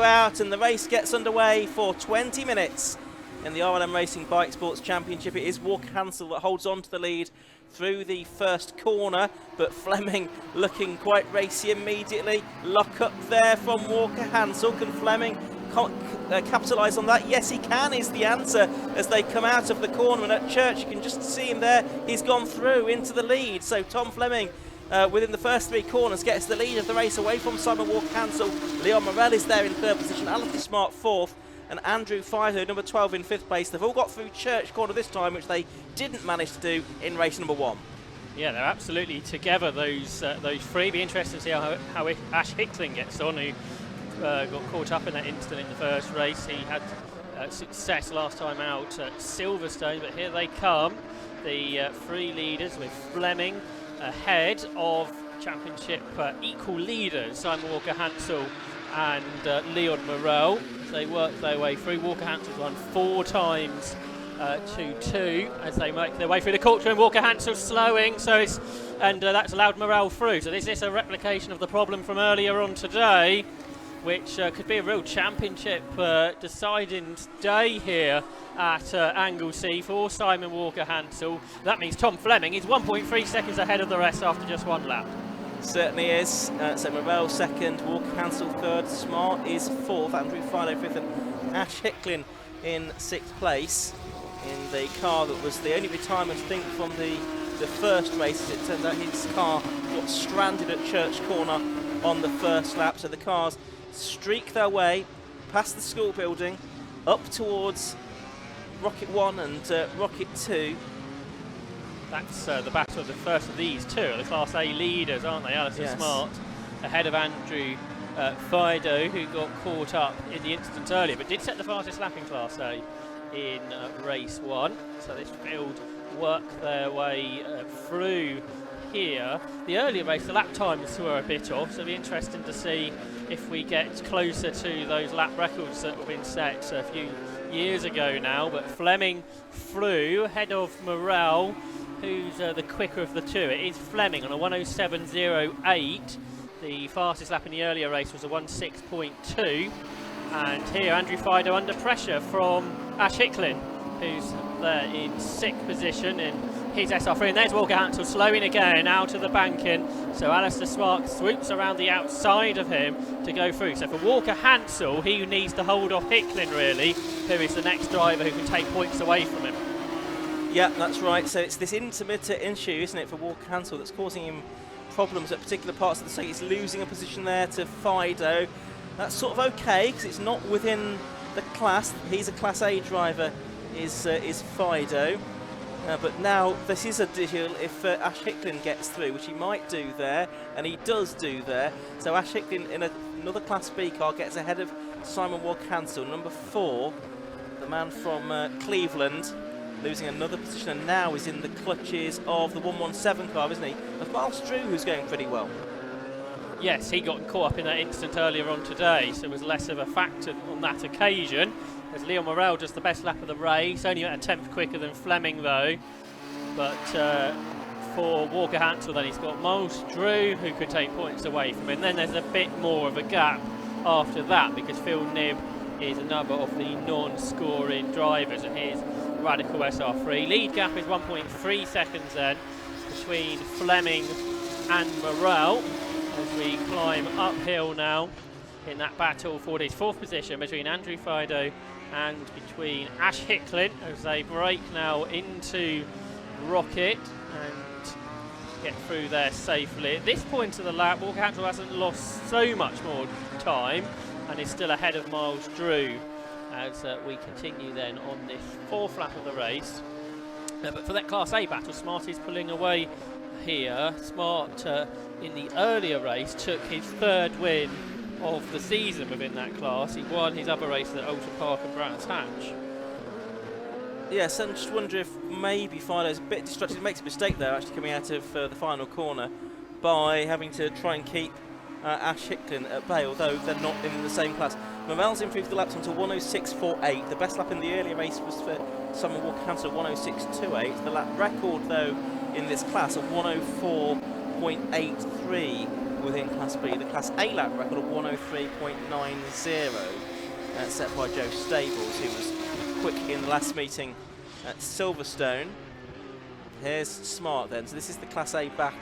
out, and the race gets underway for 20 minutes in the RLM Racing Bike Sports Championship. It is Walker Hansel that holds on to the lead through the first corner, but Fleming looking quite racy immediately. Lock up there from Walker Hansel. Can Fleming capitalise on that? Yes, he can, is the answer as they come out of the corner. And at Church, you can just see him there. He's gone through into the lead. So Tom Fleming, within the first three corners, gets the lead of the race away from Simon Walker Hansel. Leon Morel is there in third position. Alistair Smart fourth. And Andrew Fido, number 12, in fifth place. They've all got through Church Corner this time, which they didn't manage to do in race number one. Yeah, they're absolutely together, those three. Be interested to see how Ash Hickling gets on, who got caught up in that incident in the first race. He had success last time out at Silverstone, but here they come, the three leaders, with Fleming ahead of championship equal leaders, Simon Walker Hansel and Leon Morel. They work their way through. Walker Hansel's won 4 times to 2 as they make their way through the caution. Walker Hansel slowing, so it's that's allowed Morel through. So this is a replication of the problem from earlier on today, which could be a real championship deciding day here at Anglesey for Simon Walker Hansel. That means Tom Fleming is 1.3 seconds ahead of the rest after just one lap. Certainly is. So Morel second, Walker Hansel third, Smart is fourth, Andrew Fido fifth, and Ash Hickling in sixth place in the car that was the only retirement, I think, from the first race. It turns out his car got stranded at Church Corner on the first lap. So the cars streak their way past the school building up towards Rocket 1 and Rocket 2. That's the battle of the first of these two, the Class A leaders, aren't they? Alistair Smart ahead of Andrew Fido, who got caught up in the incident earlier, but did set the fastest lap in Class A in race 1. So this field work their way through here. The earlier race, the lap times were a bit off, so it'll be interesting to see if we get closer to those lap records that have been set a few years ago now. But Fleming through ahead of Morel, who's the quicker of the two. It is Fleming on a 1:07.08. The fastest lap in the earlier race was a 1:06.2. And here Andrew Fido under pressure from Ash Hickling, who's there in sixth position in his SR3. And there's Walker Hansel slowing again out of the banking. So Alistair Smart swoops around the outside of him to go through. So for Walker Hansel, he needs to hold off Hickling, really, who is the next driver who can take points away from him. Yeah, that's right. So it's this intermittent issue, isn't it, for Walker Hansel that's causing him problems at particular parts of the circuit. He's losing a position there to Fido. That's sort of okay because it's not within the class. He's a Class A driver, is Fido. But now this is a deal if Ash Hickling gets through, which he might do there, and he does do there. So Ash Hickling in another Class B car gets ahead of Simon Walker Hansel, number 4, the man from Cleveland, losing another position, and now is in the clutches of the 117 car, isn't he? Of Miles Drew, who's going pretty well. Yes, he got caught up in that incident earlier on today, so it was less of a factor on that occasion. As Leon Morel just the best lap of the race, only at a tenth quicker than Fleming though. But for Walker Hansel then he's got Miles Drew, who could take points away from him. Then there's a bit more of a gap after that because Phil Knibb is another of the non-scoring drivers, and here's Radical SR3. Lead gap is 1.3 seconds then between Fleming and Morel as we climb uphill now in that battle for this fourth position between Andrew Fido and between Ash Hickling as they break now into Rocket and get through there safely. At this point of the lap, Walker Hansel hasn't lost so much more time and is still ahead of Miles Drew as we continue then on this fourth lap of the race. But for that Class A battle, Smart is pulling away here. Smart in the earlier race took his third win of the season within that class. He won his other races at Alton Park and Brands Hatch. Yes, and just wonder if maybe Fido's a bit distracted. He makes a mistake there, actually coming out of the final corner by having to try and keep Ash Hickling at bay, although they're not in the same class. Morel's improved the laps onto 1:06.48. The best lap in the earlier race was for Simon Walker Hansel, 1:06.28. The lap record, though, in this class of 1:04.83 within Class B. The Class A lap record of 103.90, set by Joe Stables, who was quick in the last meeting at Silverstone. Here's Smart then. So this is the Class A battle.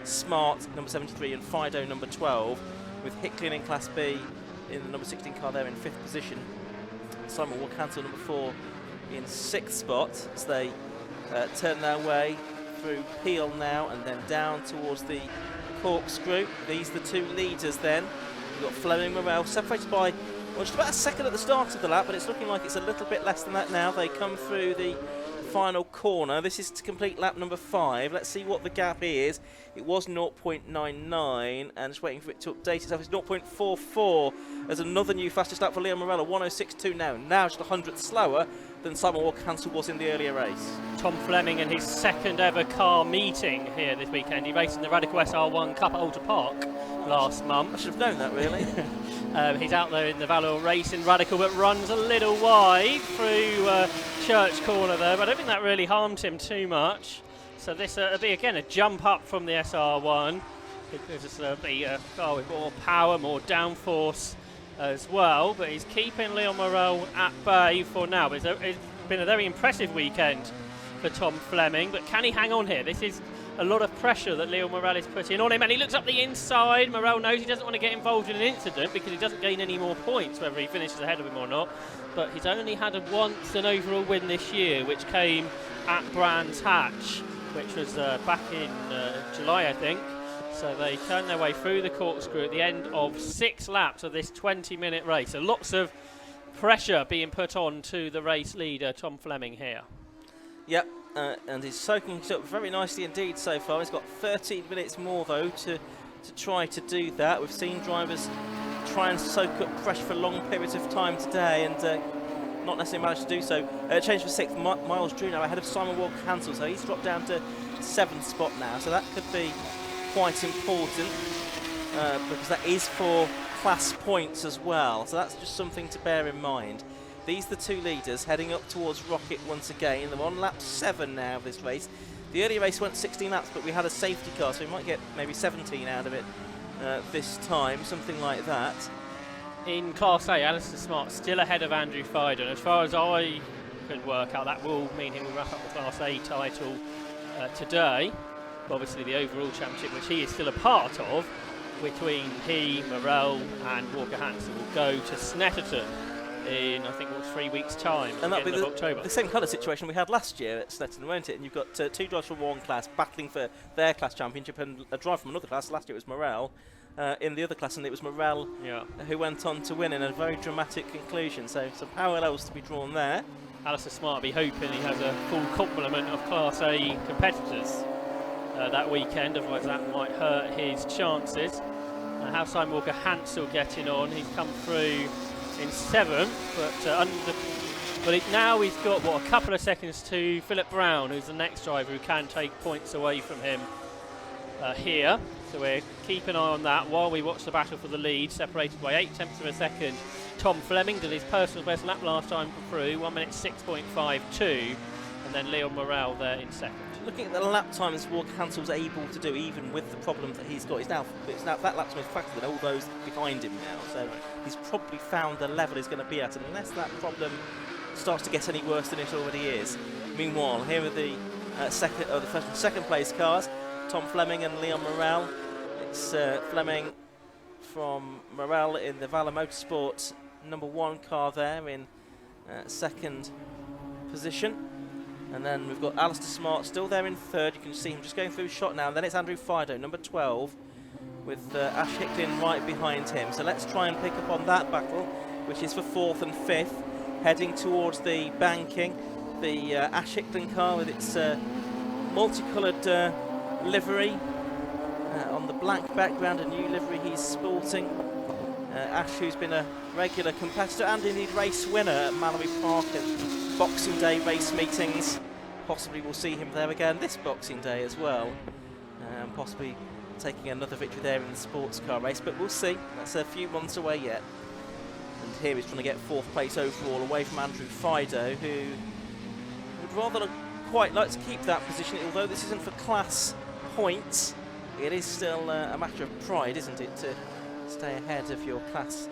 Smart, number 73, and Fido, number 12, with Hicklin in Class B in the number 16 car there in 5th position. Simon Warcansel, number 4, in 6th spot as they turn their way through Peel now and then down towards the corkscrew. These are the two leaders then. We've got Fleming Morel separated by, well, just about a second at the start of the lap, but it's looking like it's a little bit less than that now. They come through the final corner. This is to complete lap number 5. Let's see what the gap is. It was 0.99 and just waiting for it to update itself. It's 0.44 as another new fastest lap for Leon Morello. 106.2 now just 100th slower than Simon Warcansel was in the earlier race. Tom Fleming in his second ever car meeting here this weekend. He raced in the Radical SR1 Cup at Alder Park last month. I should have known that, really. He's out there in the Valor Racing Radical, but runs a little wide through Church Corner there, but I don't think that really harmed him too much. So this will be, again, a jump up from the SR1. This will be a car with more power, more downforce as well, but he's keeping Leon Morel at bay for now. But it's been a very impressive weekend for Tom Fleming, but can he hang on here? This is a lot of pressure that Leon Morel is putting on him, and he looks up the inside. Morel knows he doesn't want to get involved in an incident because he doesn't gain any more points whether he finishes ahead of him or not, but he's only had once an overall win this year, which came at Brands Hatch, which was back in July, I think. So they turn their way through the corkscrew at the end of 6 laps of this 20-minute race. So lots of pressure being put on to the race leader, Tom Fleming, here. Yep, and he's soaking it up very nicely indeed so far. He's got 13 minutes more, though, to try to do that. We've seen drivers try and soak up pressure for long periods of time today and not necessarily managed to do so. Change for 6th, Miles Drew now ahead of Simon Warcansel, so he's dropped down to 7th spot now. So that could be quite important because that is for class points as well. So that's just something to bear in mind. These are the two leaders heading up towards Rocket once again. They're on lap 7 now of this race. The earlier race went 16 laps, but we had a safety car, so we might get maybe 17 out of it this time, something like that. In Class A, Alistair Smart still ahead of Andrew Fido. As far as I can work out, that will mean he will wrap up the Class A title today. But obviously the overall championship, which he is still a part of, between he, Morel and Walker Hansen, will go to Snetterton in, I think, 3 weeks' time, and that'll be October. The same kind of situation we had last year at Snetterton, won't it? And you've got 2 drivers from one class battling for their class championship, and a driver from another class. Last year it was Morel in the other class, and it was Morel who went on to win in a very dramatic conclusion. So some parallels to be drawn there. Alistair Smart will be hoping he has a full complement of Class A competitors that weekend, otherwise that might hurt his chances. How's Simon Walker Hansel getting on? He's come through in 7th, but now he's got a couple of seconds to Philip Brown, who's the next driver who can take points away from him here. So we're keeping an eye on that while we watch the battle for the lead, separated by 0.8 of a second. Tom Fleming did his personal best lap last time through, 1 minute 6.52, and then Leon Morel there in 2nd. Looking at the lap times Warcansel's able to do, even with the problem that he's got, it's now that lap time is faster than all those behind him now. So he's probably found the level he's going to be at, unless that problem starts to get any worse than it already is. Meanwhile, here are the first and second place cars, Tom Fleming and Leon Morel. It's Fleming from Morel in the Valor Motorsports number 1 car there in 2nd position. And then we've got Alistair Smart still there in 3rd. You can see him just going through shot now. And then it's Andrew Fido, number 12, with Ash Hicklin right behind him. So let's try and pick up on that battle, which is for 4th and 5th, heading towards the banking. The Ash Hicklin car with its multicoloured livery on the black background, a new livery he's sporting. Ash, who's been a regular competitor and indeed race winner at Mallory Park at Boxing Day race meetings. Possibly we'll see him there again this Boxing Day as well. Possibly taking another victory there in the sports car race, but we'll see. That's a few months away yet. And here he's trying to get 4th place overall away from Andrew Fido, who would rather quite like to keep that position, although this isn't for class points. it is still a matter of pride, isn't it, to stay ahead of your class,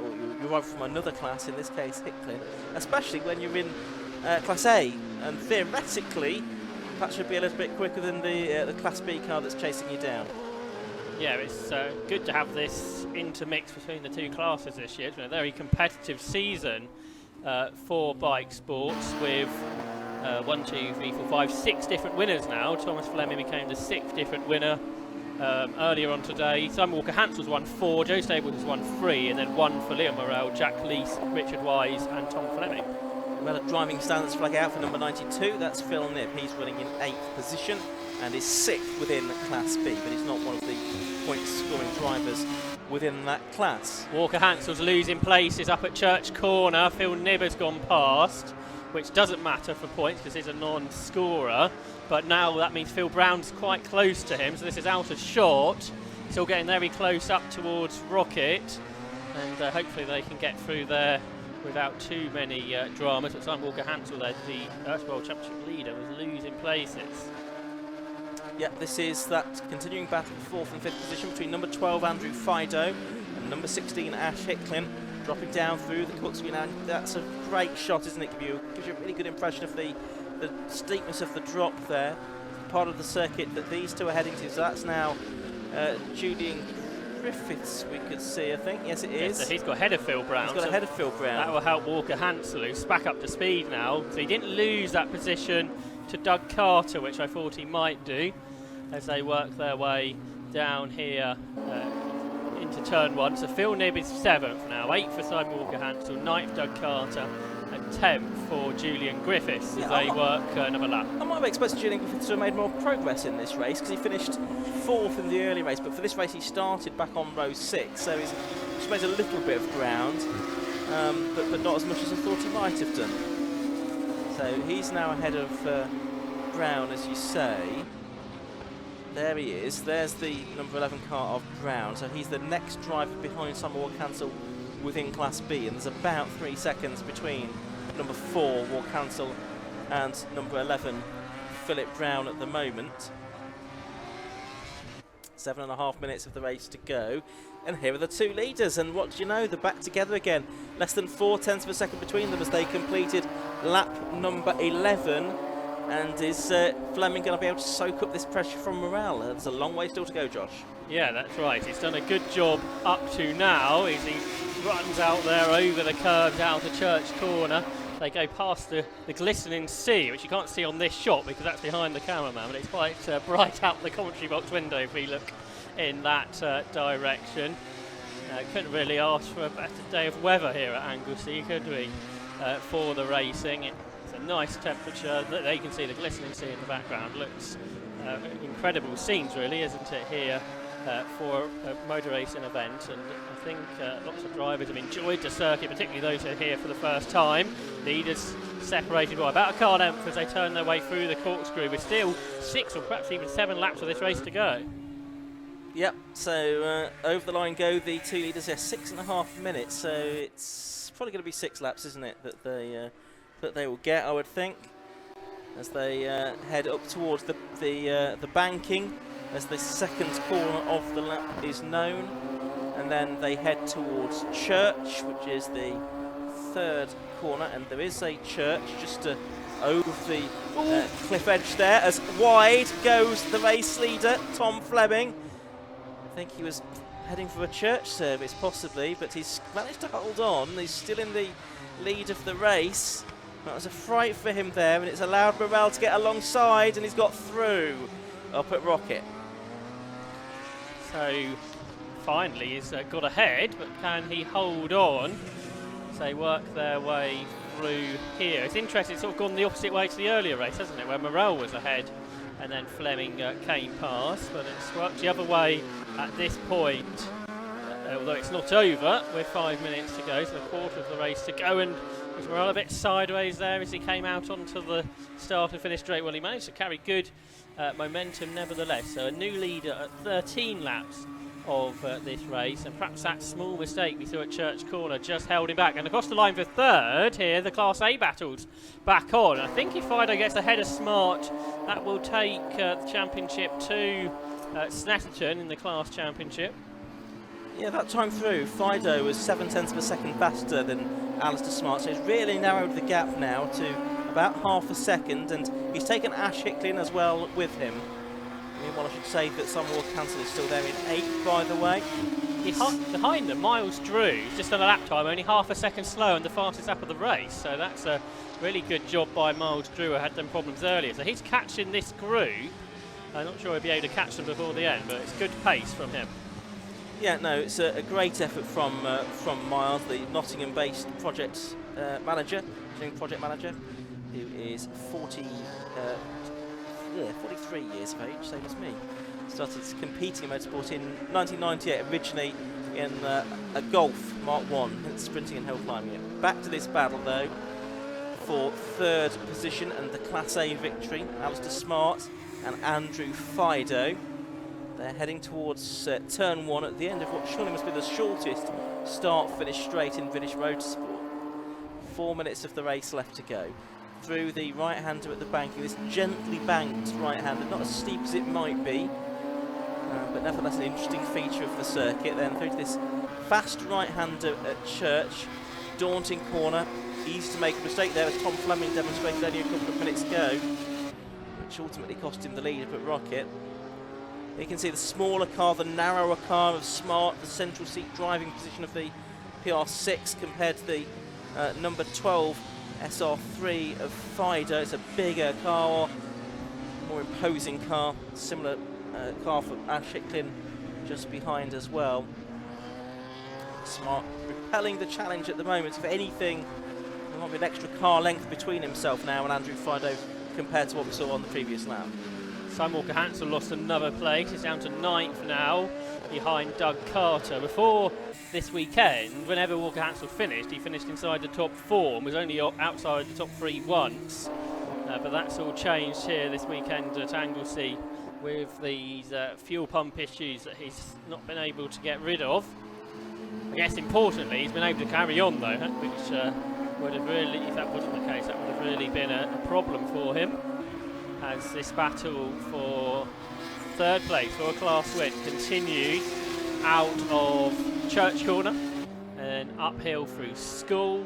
or you arrive from another class, in this case Hicklin, especially when you're in Class A, and theoretically that should be a little bit quicker than the Class B car that's chasing you down. Yeah, it's good to have this intermix between the two classes this year. It's been a very competitive season for Bikesports with 1, 2, 3, 4, 5, 6 different winners now. Thomas Fleming became the 6th different winner earlier on today. Simon Walker-Hansel's won 4, Joe Stables has won 3, and then 1 for Liam Morrell, Jack Lees, Richard Wise and Tom Fleming. Well, a driving standards flag out for number 92, that's Phil Knibb. He's running in 8th position and is 6th within Class B, but he's not one of the point-scoring drivers within that class. Walker-Hansel's losing places up at Church Corner. Phil Knibb has gone past, which doesn't matter for points because he's a non-scorer. But now that means Phil Brown's quite close to him, so this is out of short. Still getting very close up towards Rocket, and hopefully they can get through there without too many dramas. But Simon Walker-Hansel, the Earth World Championship leader, was losing places. Yeah, this is that continuing battle for 4th and 5th position between number 12 Andrew Fido and number 16 Ash Hicklin, dropping down through the Cooksview. Now that's a great shot, isn't it? Gives you a really good impression of the steepness of the drop there. Part of the circuit that these two are heading to. So that's now Julian Griffiths, we could see, I think. Yes, it is. So he's got ahead of Phil Brown. He's got ahead of Phil Brown. That will help Walker-Hansel, who's back up to speed now. So he didn't lose that position to Doug Carter, which I thought he might do, as they work their way down here into turn 1. So Phil Knibb is 7th now, 8th for Simon Walker-Hansel, 9th Doug Carter, and 10th for Julian Griffiths as they work another lap. I might have expected Julian Griffiths to have made more progress in this race because he finished 4th in the early race, but for this race he started back on row 6, so he's made a little bit of ground, but not as much as I thought he might have done. So he's now ahead of Brown, as you say. There he is. There's the number 11 car of Brown. So he's the next driver behind Simon Walker-Hansel within Class B. And there's about 3 seconds between number 4, Walker-Hansel, and number 11, Philip Brown at the moment. 7.5 minutes of the race to go. And here are the two leaders. And what do you know? They're back together again. Less than 0.4 of a second between them as they completed lap number 11. And is Fleming going to be able to soak up this pressure from Morrell? There's a long way still to go, Josh. Yeah, that's right. He's done a good job up to now as he runs out there over the curves out to Church Corner. They go past the glistening sea, which you can't see on this shot because that's behind the cameraman, but it's quite bright out the commentary box window if we look in that direction. Couldn't really ask for a better day of weather here at Anglesey, could we, for the racing. It's a nice temperature. They can see the glistening sea in the background. Looks incredible scenes, really, isn't it, here for a motor racing event. And I think lots of drivers have enjoyed the circuit, particularly those who are here for the first time. Leaders separated by about a car length as they turn their way through the corkscrew with still 6 or perhaps even 7 laps of this race to go. Yep, so over the line go the two leaders there, 6.5 minutes, so it's probably going to be 6 laps, isn't it, that they will get, I would think, as they head up towards the banking, as the second corner of the lap is known, and then they head towards Church, which is the third corner, and there is a church just over the cliff edge there, as wide goes the race leader, Tom Fleming. I think he was heading for a church service possibly, but he's managed to hold on. He's still in the lead of the race. That was a fright for him there, and it's allowed Morrell to get alongside, and he's got through up at Rocket. So finally he's got ahead, but can he hold on? So they work their way through here. It's interesting, it's sort of gone the opposite way to the earlier race, hasn't it, where Morrell was ahead and then Fleming came past, but it's worked the other way at this point, although it's not over with 5 minutes to go, so a quarter of the race to go, and was Morrell a bit sideways there as he came out onto the start and finish straight. Well, he managed to carry good momentum nevertheless, so a new leader at 13 laps of this race, and perhaps that small mistake we saw at Church Corner just held him back. And across the line for third here, the Class A battles back on. I think if Fido gets ahead of Smart, that will take the championship to Snetterton in the Class Championship. Yeah, that time through, Fido was 7/10 of a second faster than Alistair Smart, so he's really narrowed the gap now to about half a second, and he's taken Ash Hicklin as well with him. Well, I should say that Simon Walker-Hansel is still there in 8th, by the way. Behind them, Miles Drew, just on a lap time, only half a second slower and the fastest lap of the race. So that's a really good job by Miles Drew, who had them problems earlier. So he's catching this group. I'm not sure he'll be able to catch them before the end, but it's good pace from him. Yeah, no, it's a great effort from Miles, the Nottingham-based project manager, who is 43 years of age, same as me. Started competing in motorsport in 1998, originally in a Golf Mark 1, sprinting and hill climbing. Back to this battle though, for third position and the Class A victory, Alistair Smart and Andrew Fido. They're heading towards turn 1 at the end of what surely must be the shortest start-finish straight in British motorsport. 4 minutes of the race left to go. Through the right-hander at the banking, this gently banked right-hander, not as steep as it might be, but nevertheless an interesting feature of the circuit. Then through to this fast right-hander at Church, daunting corner, easy to make a mistake there, as Tom Fleming demonstrated only a couple of minutes ago, which ultimately cost him the lead up at Rocket. You can see the smaller car, the narrower car of Smart, the central seat driving position of the PR6 compared to the number 12 SR3 of Fido. It's a bigger car, more imposing car, similar car for Ash Hicklin just behind as well. Smart repelling the challenge at the moment. If anything, there might be an extra car length between himself now and Andrew Fido compared to what we saw on the previous lap. Simon Walker-Hansel lost another place. He's down to 9th now, behind Doug Carter. Before this weekend, whenever Walker-Hansel finished, he finished inside the top 4 and was only outside the top 3 once. But that's all changed here this weekend at Anglesey with these fuel pump issues that he's not been able to get rid of. I guess importantly, he's been able to carry on though, which would have really, if that wasn't the case, that would have really been a problem for him. As this battle for third place for a class win continues out of Church Corner and uphill through School,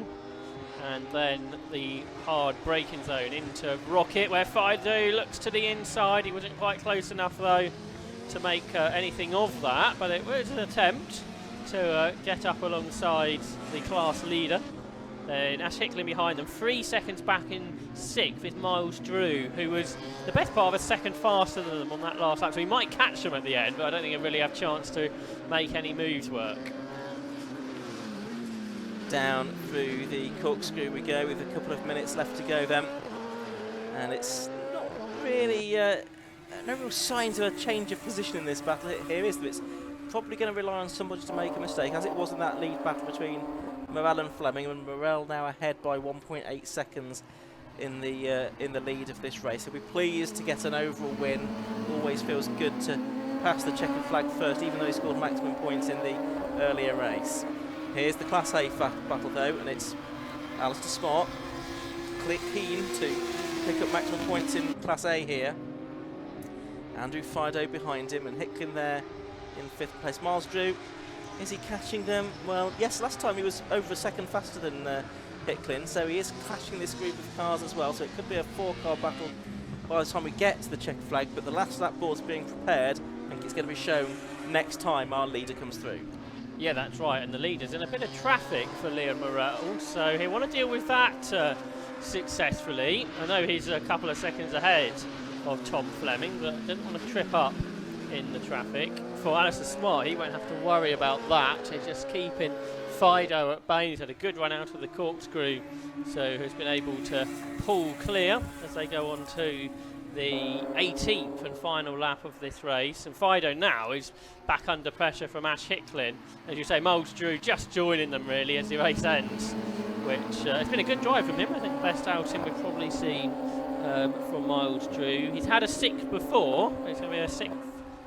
and then the hard braking zone into Rocket, where Fido looks to the inside. He wasn't quite close enough though to make anything of that, but it was an attempt to get up alongside the class leader. Then Ash Hicklin behind them, 3 seconds back in 6th is Miles Drew, who was the best part of a second faster than them on that last lap, so he might catch them at the end, but I don't think he'll really have a chance to make any moves work. Down through the corkscrew we go with a couple of minutes left to go then, and it's not really no real signs of a change of position in this battle here, is there? It's probably going to rely on somebody to make a mistake, as it was in that lead battle between Morel and Fleming, and Morel now ahead by 1.8 seconds in the lead of this race. He'll be pleased to get an overall win. Always feels good to pass the checkered flag first, even though he scored maximum points in the earlier race. Here's the Class A battle though, and it's Alistair Smart, keen to pick up maximum points in Class A here. Andrew Fido behind him, and Hicklin there in 5th place. Miles Drew, is he catching them? Well, yes, last time he was over a second faster than Hicklin, so he is clashing this group of cars as well, so it could be a 4-car battle by the time we get to the checkered flag, but the last lap board's being prepared. I think it's going to be shown next time our leader comes through. Yeah, that's right, and the leader's in a bit of traffic for Liam Morel, so he'll want to deal with that successfully. I know he's a couple of seconds ahead of Tom Fleming, but doesn't want to trip up in the traffic. For Alistair Smart, he won't have to worry about that. He's just keeping Fido at bay. He's had a good run out of the corkscrew, so has been able to pull clear as they go on to the 18th and final lap of this race. And Fido now is back under pressure from Ash Hicklin. As you say, Miles Drew just joining them really as the race ends, which it's been a good drive from him. I think the best outing we've probably seen from Miles Drew. He's had a 6th before, but it's going to be a 6th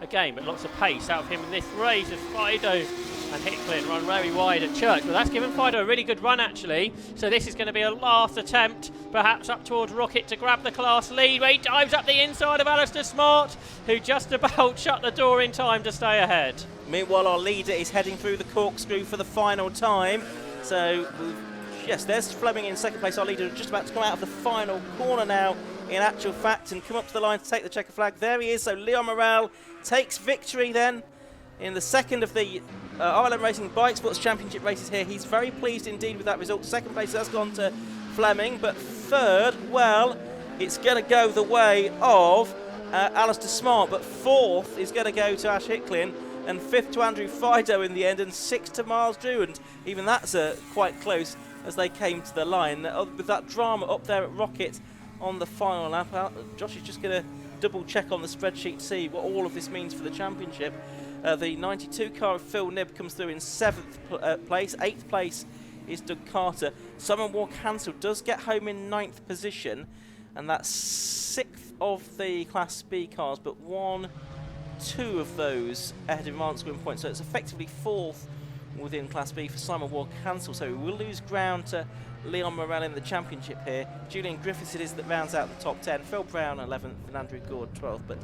again, but lots of pace out of him in this race as Fido and Hicklin run very wide at Church. But that's given Fido a really good run, actually. So this is going to be a last attempt, perhaps up towards Rocket to grab the class lead, where he dives up the inside of Alistair Smart, who just about shut the door in time to stay ahead. Meanwhile, our leader is heading through the corkscrew for the final time. So, yes, there's Fleming in second place. Our leader just about to come out of the final corner now, in actual fact, and come up to the line to take the checker flag. There he is. So Leon Morel takes victory then in the second of the RLM Racing Bikesports Championship races here. He's very pleased indeed with that result. Second place has gone to Fleming, but third, well, it's going to go the way of Alistair Smart, but fourth is going to go to Ash Hicklin, and fifth to Andrew Fido in the end, and sixth to Miles Drew, and even that's quite close as they came to the line. With that drama up there at Rocket on the final lap, Josh is just going to double check on the spreadsheet to see what all of this means for the championship. The 92 car of Phil Nibb comes through in 7th place. 8th place is Doug Carter. Simon Walk-Hansel does get home in 9th position, and that's 6th of the Class B cars, but 2 of those ahead of him aren't scoring points, so it's effectively 4th within Class B for Simon Walk-Hansel. So we will lose ground to Leon Morel in the championship here. Julian Griffiths it is that rounds out the top 10. Phil Brown 11th and Andrew Gord 12th. But